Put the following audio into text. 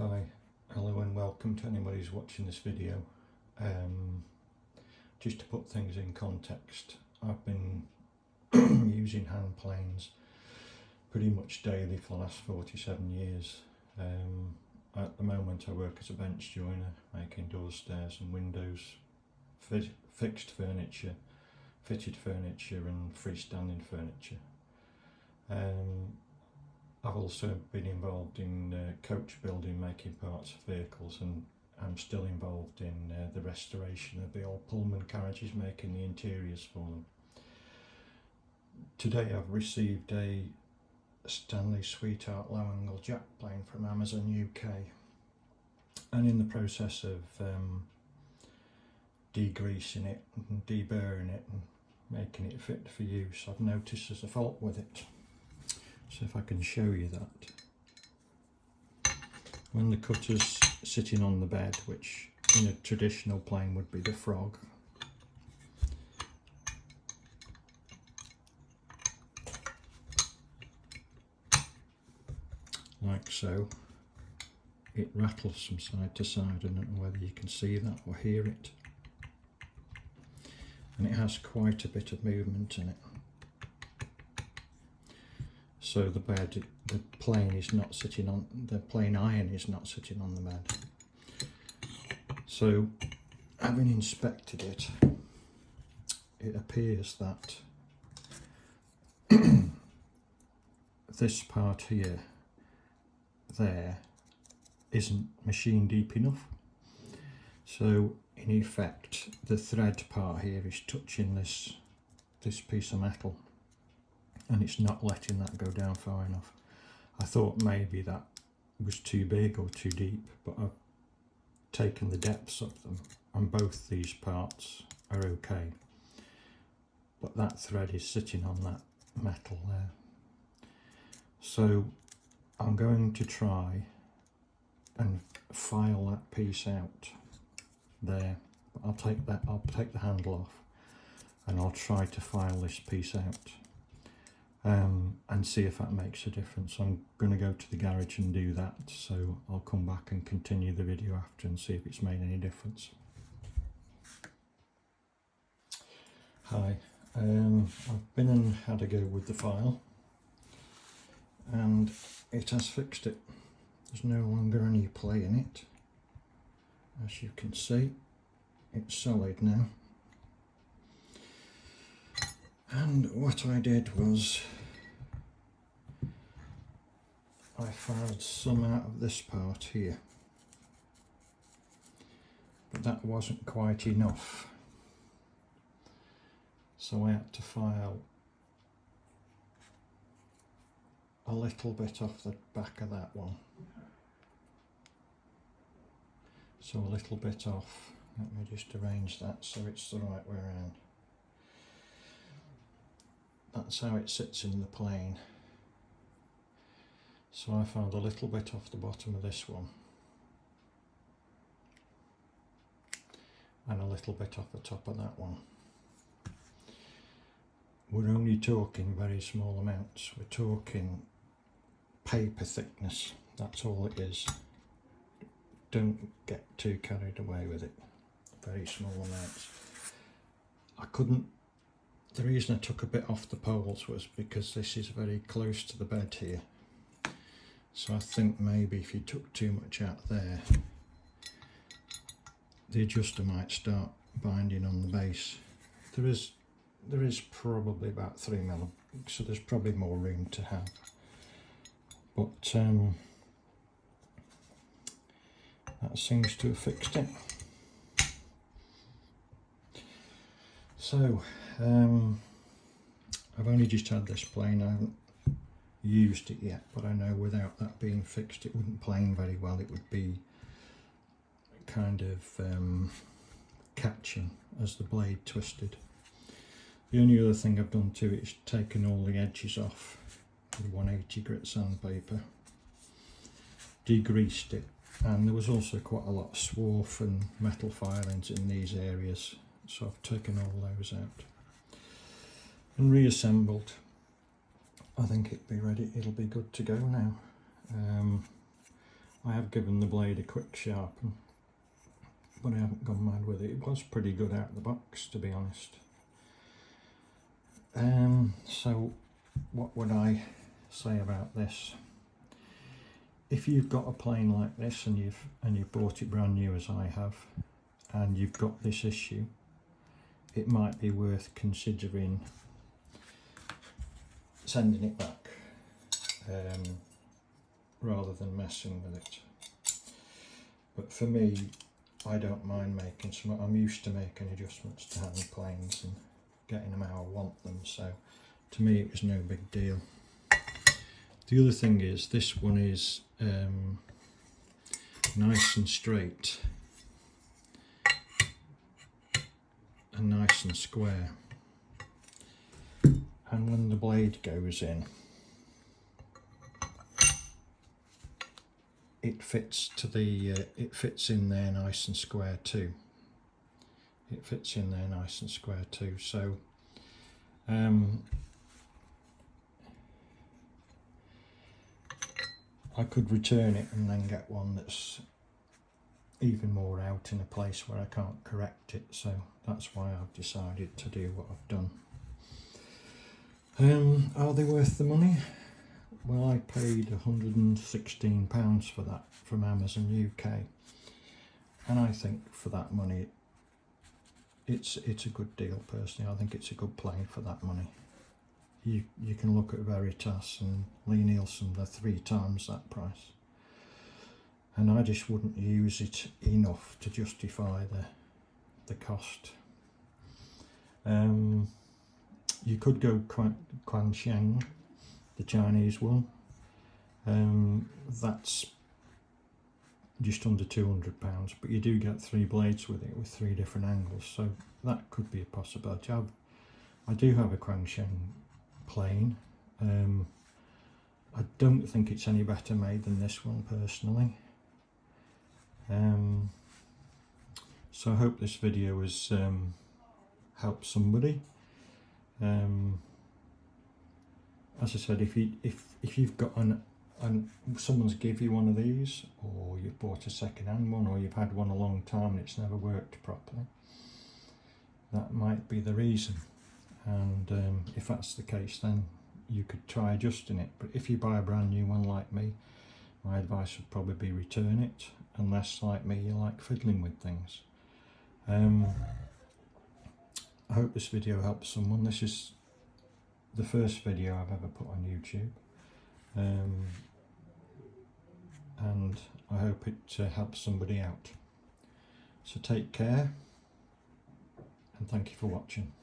Hi, hello and welcome to anybody who's watching this video. Just to put things in context, I've been using hand planes pretty much daily for the last 47 years. At the moment I work as a bench joiner, making doors, stairs and windows, fixed furniture, fitted furniture and freestanding furniture. I've also been involved in coach building, making parts of vehicles, and I'm still involved in the restoration of the old Pullman carriages, making the interiors for them. Today I've received a Stanley Sweetheart low angle jack plane from Amazon UK, and in the process of degreasing it and deburring it and making it fit for use, I've noticed there's a fault with it. So if I can show you that, when the cutter's sitting on the bed, which in a traditional plane would be the frog, like so, it rattles from side to side. I don't know whether you can see that or hear it, and it has quite a bit of movement in it. So the plane is not sitting on, the plane iron is not sitting on the bed. So having inspected it, it appears that this part here, there, isn't machine deep enough. So in effect, the thread part here is touching this piece of metal, and it's not letting that go down far enough. I thought maybe that was too big or too deep, but I've taken the depths of them and both these parts are okay. But that thread is sitting on that metal there. So I'm going to try and file that piece out there. But I'll take the handle off and I'll try to file this piece out. And see if that makes a difference. I'm going to go to the garage and do that, so I'll come back and continue the video after and see if it's made any difference. Hi, I've been and had a go with the file, and it has fixed it. There's no longer any play in it. As you can see, it's solid now. And what I did was I filed some out of this part here, but that wasn't quite enough, so I had to file a little bit off the back of that one. So a little bit off. Let me just arrange that so it's the right way around. That's how it sits in the plane. So I found a little bit off the bottom of this one and a little bit off the top of that one. We're only talking very small amounts. We're talking paper thickness. That's all it is. Don't get too carried away with it. Very small amounts. The reason I took a bit off the poles was because this is very close to the bed here. So I think maybe if you took too much out there, the adjuster might start binding on the base. There is probably about 3 mm, so there's probably more room to have. But that seems to have fixed it. So I've only just had this plane, I haven't used it yet, but I know without that being fixed it wouldn't plane very well. It would be kind of catching as the blade twisted. The only other thing I've done to it is taken all the edges off with 180 grit sandpaper, degreased it, and there was also quite a lot of swarf and metal filings in these areas, so I've taken all those out and reassembled. I think it'll be good to go now. I have given the blade a quick sharpen, but I haven't gone mad with it. It was pretty good out of the box, to be honest. So what would I say about this? If you've got a plane like this and you've bought it brand new as I have, and you've got this issue, it might be worth considering sending it back rather than messing with it. But for me, I don't mind making some. I'm used to making adjustments to hand planes and getting them how I want them, so to me it was no big deal. The other thing is, this one is nice and straight and nice and square, and when the blade goes in, it fits to the it fits in there nice and square too. It fits in there nice and square too. So I could return it and then get one that's even more out in a place where I can't correct it, so that's why I've decided to do what I've done. Are they worth the money? Well, I paid £116 for that from Amazon UK, and I think for that money it's a good deal. Personally, I think it's a good plane for that money. You can look at Veritas and Lee Nielsen, they're 3 times that price, and I just wouldn't use it enough to justify the cost. You could go Quansheng, the Chinese one. That's just under £200, but you do get 3 blades with it with 3 different angles, so that could be a possibility. I do have a Quansheng plane. I don't think it's any better made than this one personally. So I hope this video has helped somebody. As I said, if you've got someone's give you one of these, or you've bought a second-hand one, or you've had one a long time and it's never worked properly, that might be the reason. And if that's the case, then you could try adjusting it. But if you buy a brand new one like me, my advice would probably be return it, unless, like me, you like fiddling with things. I hope this video helps someone. This is the first video I've ever put on YouTube, and I hope it helps somebody out. So take care, and thank you for watching.